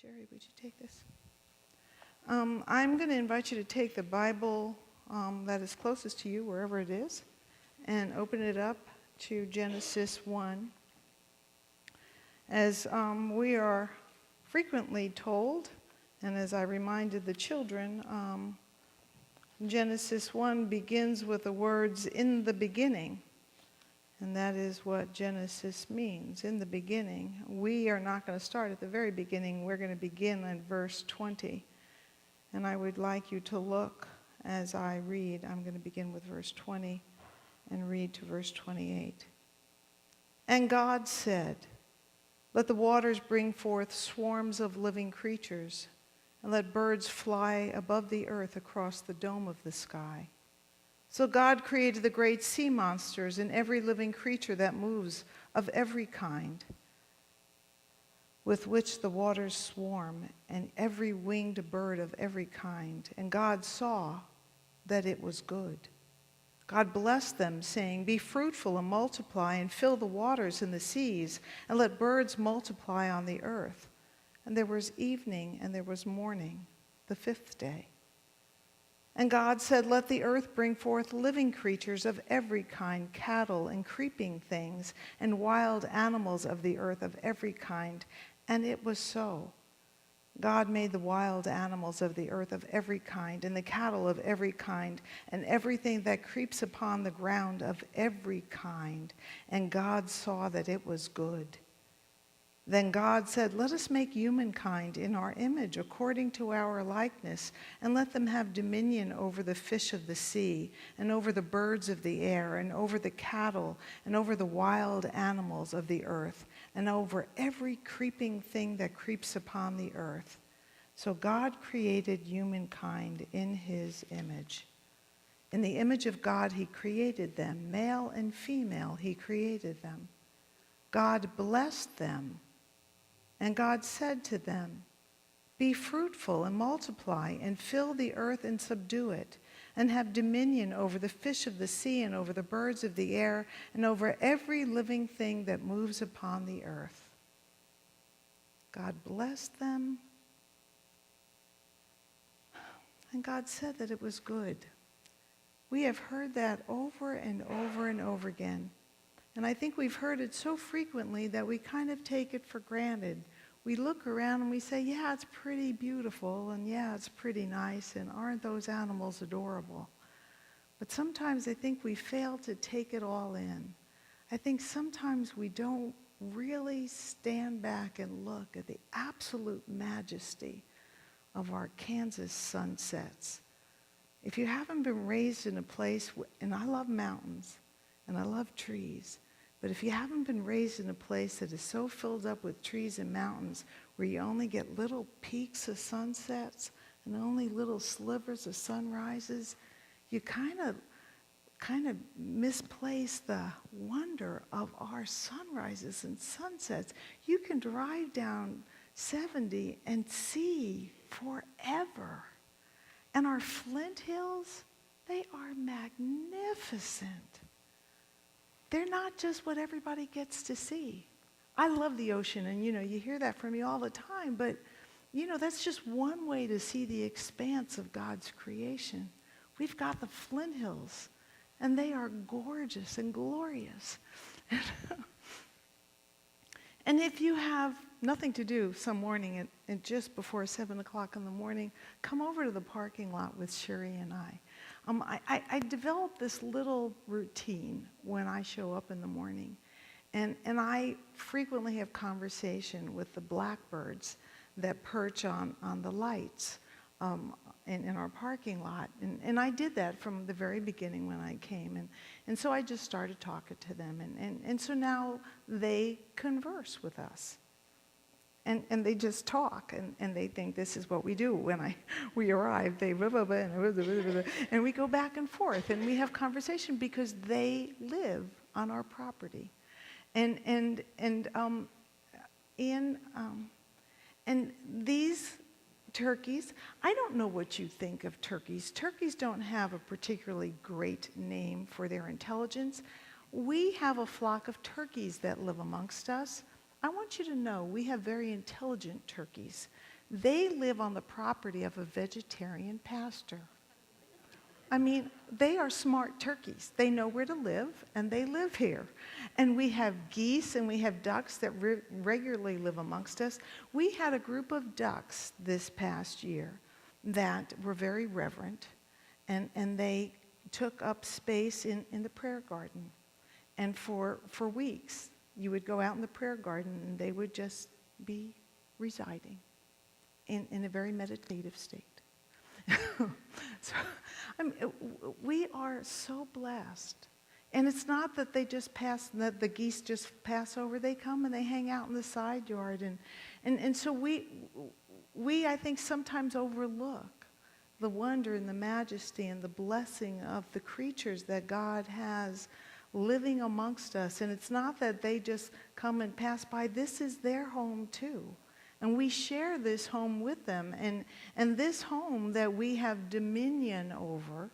Sherry, would you take this? I'm going to invite you to take the Bible that is closest to you, wherever it is, and open it up to Genesis 1. As we are frequently told, and as I reminded the children, Genesis 1 begins with the words, "in the beginning." And that is what Genesis means, in the beginning. We are not going to start at the very beginning. We're going to begin in verse 20. And I would like you to look as I read. I'm going to begin with verse 20 and read to verse 28. And God said, "Let the waters bring forth swarms of living creatures, and let birds fly above the earth across the dome of the sky." So God created the great sea monsters and every living creature that moves of every kind, with which the waters swarm, and every winged bird of every kind. And God saw that it was good. God blessed them, saying, "Be fruitful and multiply, and fill the waters and the seas, and let birds multiply on the earth." And there was evening and there was morning, the fifth day. And God said, "Let the earth bring forth living creatures of every kind, cattle and creeping things, and wild animals of the earth of every kind." And it was so. God made the wild animals of the earth of every kind, and the cattle of every kind, and everything that creeps upon the ground of every kind. And God saw that it was good. Then God said, "Let us make humankind in our image, according to our likeness, and let them have dominion over the fish of the sea, and over the birds of the air, and over the cattle, and over the wild animals of the earth, and over every creeping thing that creeps upon the earth." So God created humankind in his image. In the image of God he created them, male and female he created them. God blessed them. And God said to them, "Be fruitful and multiply, and fill the earth and subdue it, and have dominion over the fish of the sea, and over the birds of the air, and over every living thing that moves upon the earth." God blessed them, and God said that it was good. We have heard that over and over and over again. And I think we've heard it so frequently that we kind of take it for granted. We look around and we say, yeah, it's pretty beautiful, and yeah, it's pretty nice, and aren't those animals adorable? But sometimes I think we fail to take it all in. I think sometimes we don't really stand back and look at the absolute majesty of our Kansas sunsets. If you haven't been raised in a place, and I love mountains, and I love trees, but if you haven't been raised in a place that is so filled up with trees and mountains where you only get little peaks of sunsets and only little slivers of sunrises, you kind of misplace the wonder of our sunrises and sunsets. You can drive down 70 and see forever. And our Flint Hills, they are magnificent. They're not just what everybody gets to see. I love the ocean, and you hear that from me all the time, but that's just one way to see the expanse of God's creation. We've got the Flint Hills, and they are gorgeous and glorious. And if you have nothing to do some morning and just before 7 o'clock in the morning, come over to the parking lot with Sherry and I. I developed this little routine when I show up in the morning. And I frequently have conversation with the blackbirds that perch on the lights in our parking lot. And I did that from the very beginning when I came. And so I just started talking to them. And so now they converse with us. And they just talk, and they think this is what we do when we arrive. They blah, blah, blah, and we go back and forth, and we have conversation because they live on our property. And these turkeys, I don't know what you think of turkeys. Turkeys don't have a particularly great name for their intelligence. We have a flock of turkeys that live amongst us. I want you to know we have very intelligent turkeys. They live on the property of a vegetarian pastor. I mean, they are smart turkeys. They know where to live, and they live here. And we have geese and we have ducks that regularly live amongst us. We had a group of ducks this past year that were very reverent, and they took up space in the prayer garden. And for weeks, you would go out in the prayer garden, and they would just be residing in a very meditative state. So, we are so blessed. And it's not that they just pass, that the geese just pass over. They come and they hang out in the side yard. And so we, I think, sometimes overlook the wonder and the majesty and the blessing of the creatures that God has living amongst us. And it's not that they just come and pass by. This is their home too. And we share this home with them. And this home that we have dominion over,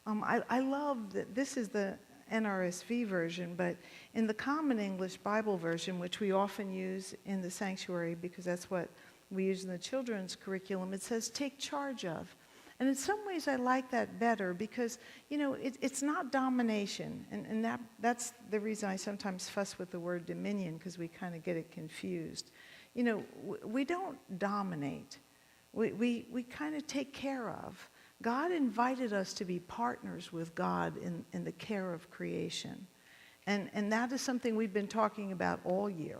I love that this is the NRSV version, but in the Common English Bible version, which we often use in the sanctuary because that's what we use in the children's curriculum, it says, take charge of. And in some ways I like that better because, it's not domination. And that's the reason I sometimes fuss with the word dominion, because we kind of get it confused. We don't dominate. We kind of take care of. God invited us to be partners with God in the care of creation. And that is something we've been talking about all year,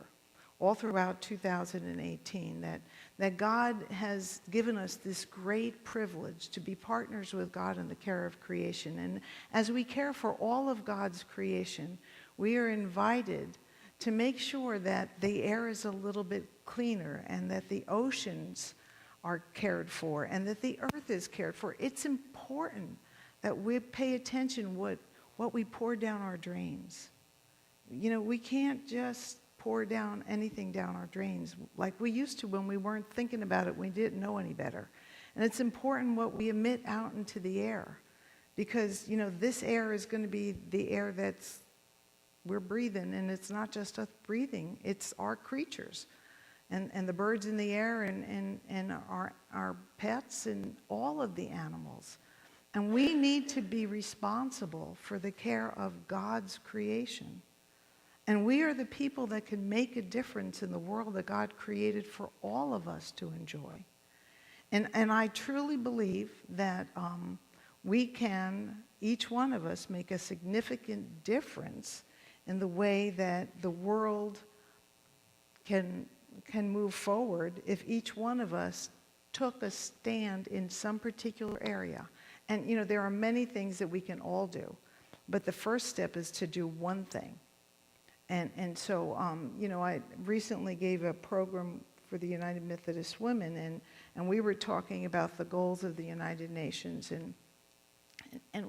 all throughout 2018, that God has given us this great privilege to be partners with God in the care of creation. And as we care for all of God's creation, we are invited to make sure that the air is a little bit cleaner and that the oceans are cared for and that the earth is cared for. It's important that we pay attention what we pour down our drains. We can't just pour down anything down our drains like we used to when we weren't thinking about it, we didn't know any better. And it's important what we emit out into the air because, this air is going to be the air we're breathing, and it's not just us breathing, it's our creatures. And the birds in the air and our pets and all of the animals. And we need to be responsible for the care of God's creation. And we are the people that can make a difference in the world that God created for all of us to enjoy. And I truly believe that we can, each one of us, make a significant difference in the way that the world can move forward if each one of us took a stand in some particular area. And, there are many things that we can all do. But the first step is to do one thing. And so, I recently gave a program for the United Methodist Women, and we were talking about the goals of the United Nations. And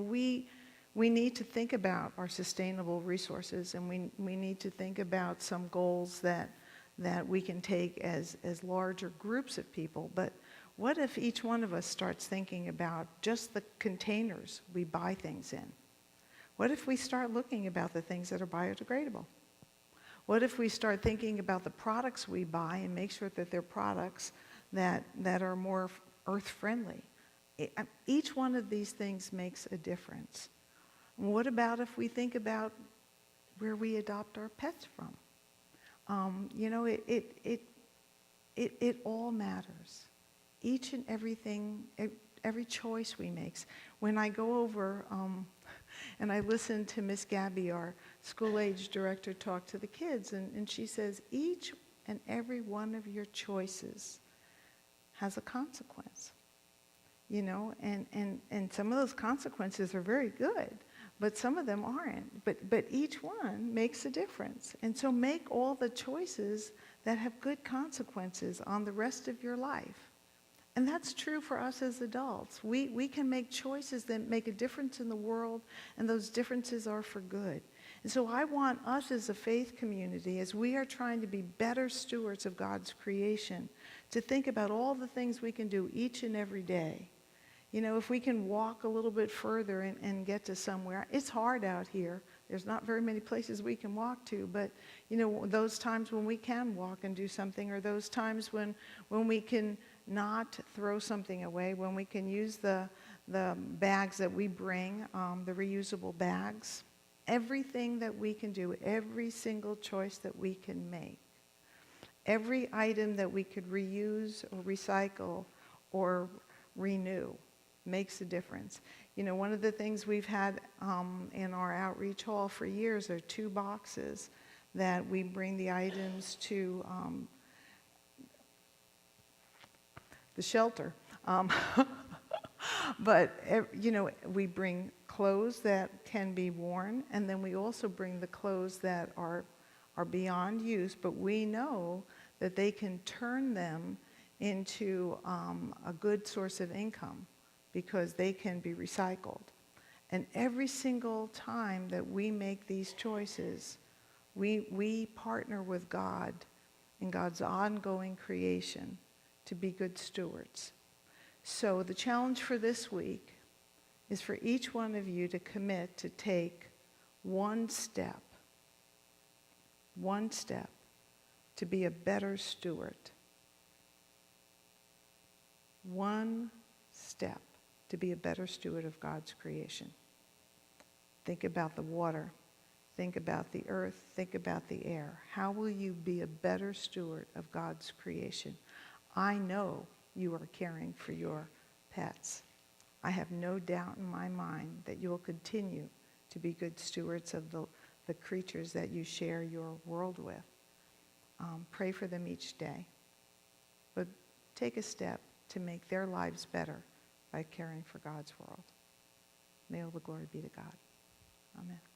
we need to think about our sustainable resources, and we need to think about some goals that we can take as larger groups of people. But what if each one of us starts thinking about just the containers we buy things in? What if we start looking about the things that are biodegradable? What if we start thinking about the products we buy and make sure that they're products that are more earth-friendly? Each one of these things makes a difference. What about if we think about where we adopt our pets from? It all matters. Each and everything, every choice we make. When I go over and I listen to Miss Gabby, our school-age director, talk to the kids, and she says, each and every one of your choices has a consequence. And some of those consequences are very good, but some of them aren't. But each one makes a difference. And so make all the choices that have good consequences on the rest of your life. And that's true for us as adults. We can make choices that make a difference in the world, and those differences are for good. And so I want us as a faith community, as we are trying to be better stewards of God's creation, to think about all the things we can do each and every day. If we can walk a little bit further and get to somewhere. It's hard out here. there's not very many places we can walk to, but those times when we can walk and do something, or those times when we can not throw something away, when we can use the bags that we bring, the reusable bags, everything that we can do, every single choice that we can make, every item that we could reuse or recycle or renew makes a difference. One of the things we've had in our outreach hall for years are 2 boxes that we bring the items to the shelter. But, we bring clothes that can be worn, and then we also bring the clothes that are beyond use, but we know that they can turn them into a good source of income because they can be recycled. And every single time that we make these choices, we partner with God in God's ongoing creation to be good stewards. So the challenge for this week is for each one of you to commit to take one step to be a better steward. One step to be a better steward of God's creation. Think about the water. Think about the earth. Think about the air. How will you be a better steward of God's creation? I know you are caring for your pets. I have no doubt in my mind that you will continue to be good stewards of the creatures that you share your world with. Pray for them each day. But take a step to make their lives better by caring for God's world. May all the glory be to God. Amen.